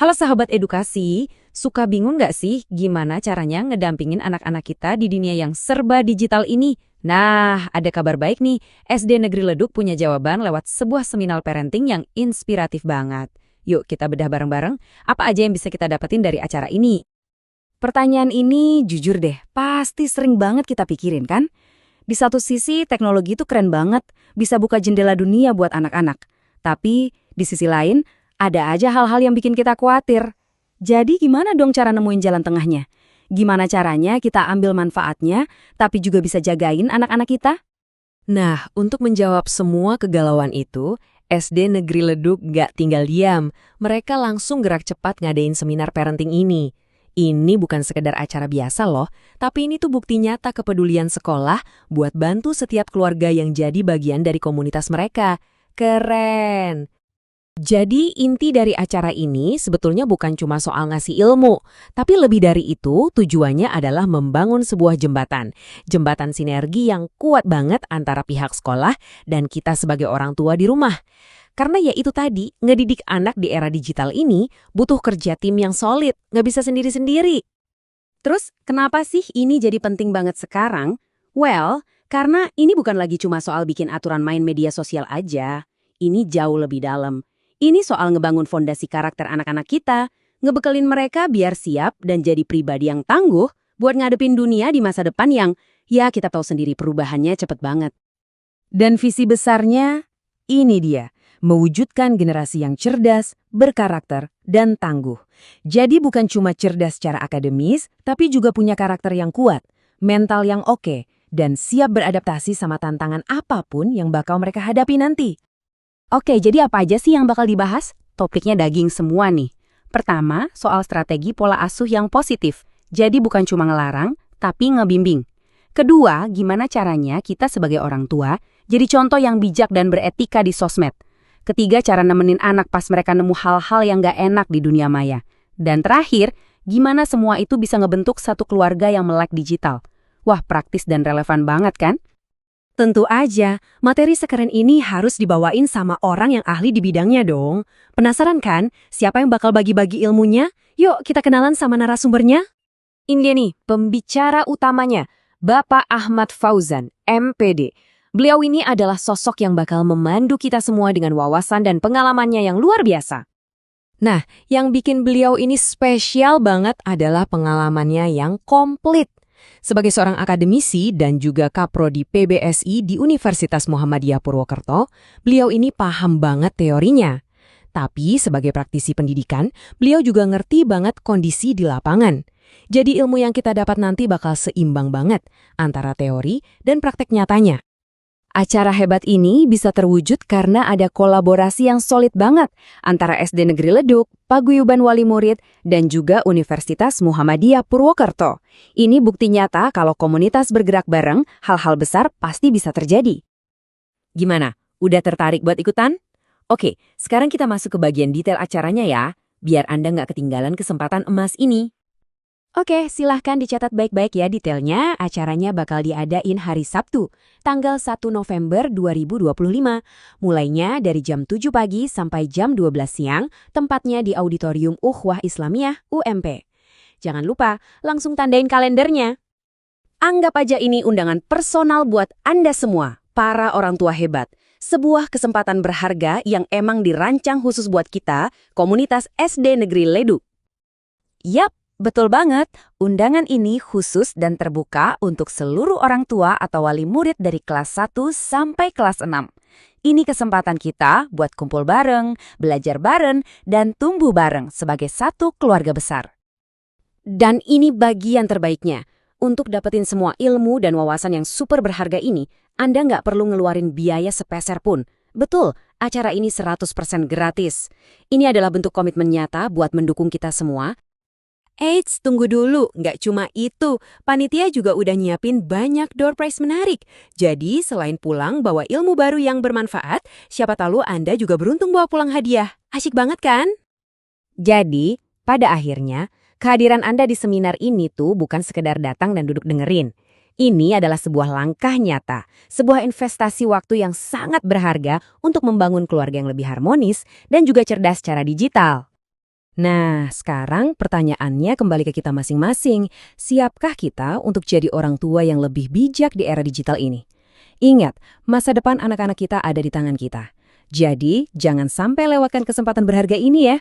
Halo sahabat edukasi, suka bingung nggak sih gimana caranya ngedampingin anak-anak kita di dunia yang serba digital ini? Nah, ada kabar baik nih, SD Negeri Leduk punya jawaban lewat sebuah seminar parenting yang inspiratif banget. Yuk kita bedah bareng-bareng, apa aja yang bisa kita dapetin dari acara ini? Pertanyaan ini jujur deh, pasti sering banget kita pikirin kan? Di satu sisi teknologi itu keren banget, bisa buka jendela dunia buat anak-anak. Tapi di sisi lain, ada aja hal-hal yang bikin kita khawatir. Jadi gimana dong cara nemuin jalan tengahnya? Gimana caranya kita ambil manfaatnya, tapi juga bisa jagain anak-anak kita? Nah, untuk menjawab semua kegalauan itu, SD Negeri Leduk gak tinggal diam. Mereka langsung gerak cepat ngadain seminar parenting ini. Ini bukan sekedar acara biasa loh, tapi ini tuh bukti nyata kepedulian sekolah buat bantu setiap keluarga yang jadi bagian dari komunitas mereka. Keren! Jadi inti dari acara ini sebetulnya bukan cuma soal ngasih ilmu, tapi lebih dari itu tujuannya adalah membangun sebuah jembatan. Jembatan sinergi yang kuat banget antara pihak sekolah dan kita sebagai orang tua di rumah. Karena ya itu tadi, ngedidik anak di era digital ini butuh kerja tim yang solid, nggak bisa sendiri-sendiri. Terus kenapa sih ini jadi penting banget sekarang? Well, karena ini bukan lagi cuma soal bikin aturan main media sosial aja. Ini jauh lebih dalam. Ini soal ngebangun fondasi karakter anak-anak kita, ngebekelin mereka biar siap dan jadi pribadi yang tangguh buat ngadepin dunia di masa depan yang, ya kita tahu sendiri perubahannya cepet banget. Dan visi besarnya, ini dia, mewujudkan generasi yang cerdas, berkarakter, dan tangguh. Jadi bukan cuma cerdas secara akademis, tapi juga punya karakter yang kuat, mental yang oke, dan siap beradaptasi sama tantangan apapun yang bakal mereka hadapi nanti. Oke, jadi apa aja sih yang bakal dibahas? Topiknya daging semua nih. Pertama, soal strategi pola asuh yang positif. Jadi bukan cuma ngelarang, tapi ngebimbing. Kedua, gimana caranya kita sebagai orang tua jadi contoh yang bijak dan beretika di sosmed. Ketiga, cara nemenin anak pas mereka nemu hal-hal yang gak enak di dunia maya. Dan terakhir, gimana semua itu bisa ngebentuk satu keluarga yang melek digital. Wah, praktis dan relevan banget kan? Tentu aja, materi sekeren ini harus dibawain sama orang yang ahli di bidangnya dong. Penasaran kan, siapa yang bakal bagi-bagi ilmunya? Yuk kita kenalan sama narasumbernya. Ini dia nih, pembicara utamanya, Bapak Ahmad Fauzan, MPD. Beliau ini adalah sosok yang bakal memandu kita semua dengan wawasan dan pengalamannya yang luar biasa. Nah, yang bikin beliau ini spesial banget adalah pengalamannya yang komplit. Sebagai seorang akademisi dan juga kaprodi PBSI di Universitas Muhammadiyah Purwokerto, beliau ini paham banget teorinya. Tapi sebagai praktisi pendidikan, beliau juga ngerti banget kondisi di lapangan. Jadi ilmu yang kita dapat nanti bakal seimbang banget antara teori dan praktek nyatanya. Acara hebat ini bisa terwujud karena ada kolaborasi yang solid banget antara SD Negeri Leduk, Paguyuban Wali Murid, dan juga Universitas Muhammadiyah Purwokerto. Ini bukti nyata kalau komunitas bergerak bareng, hal-hal besar pasti bisa terjadi. Gimana? Udah tertarik buat ikutan? Oke, sekarang kita masuk ke bagian detail acaranya ya, biar Anda nggak ketinggalan kesempatan emas ini. Oke, silahkan dicatat baik-baik ya detailnya. Acaranya bakal diadain hari Sabtu, tanggal 1 November 2025. Mulainya dari jam 7 pagi sampai jam 12 siang, tempatnya di Auditorium Ukhuwah Islamiyah UMP. Jangan lupa, langsung tandain kalendernya. Anggap aja ini undangan personal buat Anda semua, para orang tua hebat. Sebuah kesempatan berharga yang emang dirancang khusus buat kita, komunitas SD Negeri Leduk. Yap. Betul banget, undangan ini khusus dan terbuka untuk seluruh orang tua atau wali murid dari kelas 1 sampai kelas 6. Ini kesempatan kita buat kumpul bareng, belajar bareng, dan tumbuh bareng sebagai satu keluarga besar. Dan ini bagian terbaiknya. Untuk dapetin semua ilmu dan wawasan yang super berharga ini, Anda nggak perlu ngeluarin biaya sepeser pun. Betul, acara ini 100% gratis. Ini adalah bentuk komitmen nyata buat mendukung kita semua. Eits, tunggu dulu, nggak cuma itu. Panitia juga udah nyiapin banyak door prize menarik. Jadi, selain pulang bawa ilmu baru yang bermanfaat, siapa tahu Anda juga beruntung bawa pulang hadiah. Asyik banget kan? Jadi, pada akhirnya, kehadiran Anda di seminar ini tuh bukan sekedar datang dan duduk dengerin. Ini adalah sebuah langkah nyata, sebuah investasi waktu yang sangat berharga untuk membangun keluarga yang lebih harmonis dan juga cerdas secara digital. Nah, sekarang pertanyaannya kembali ke kita masing-masing. Siapkah kita untuk jadi orang tua yang lebih bijak di era digital ini? Ingat, masa depan anak-anak kita ada di tangan kita. Jadi, jangan sampai lewatkan kesempatan berharga ini ya.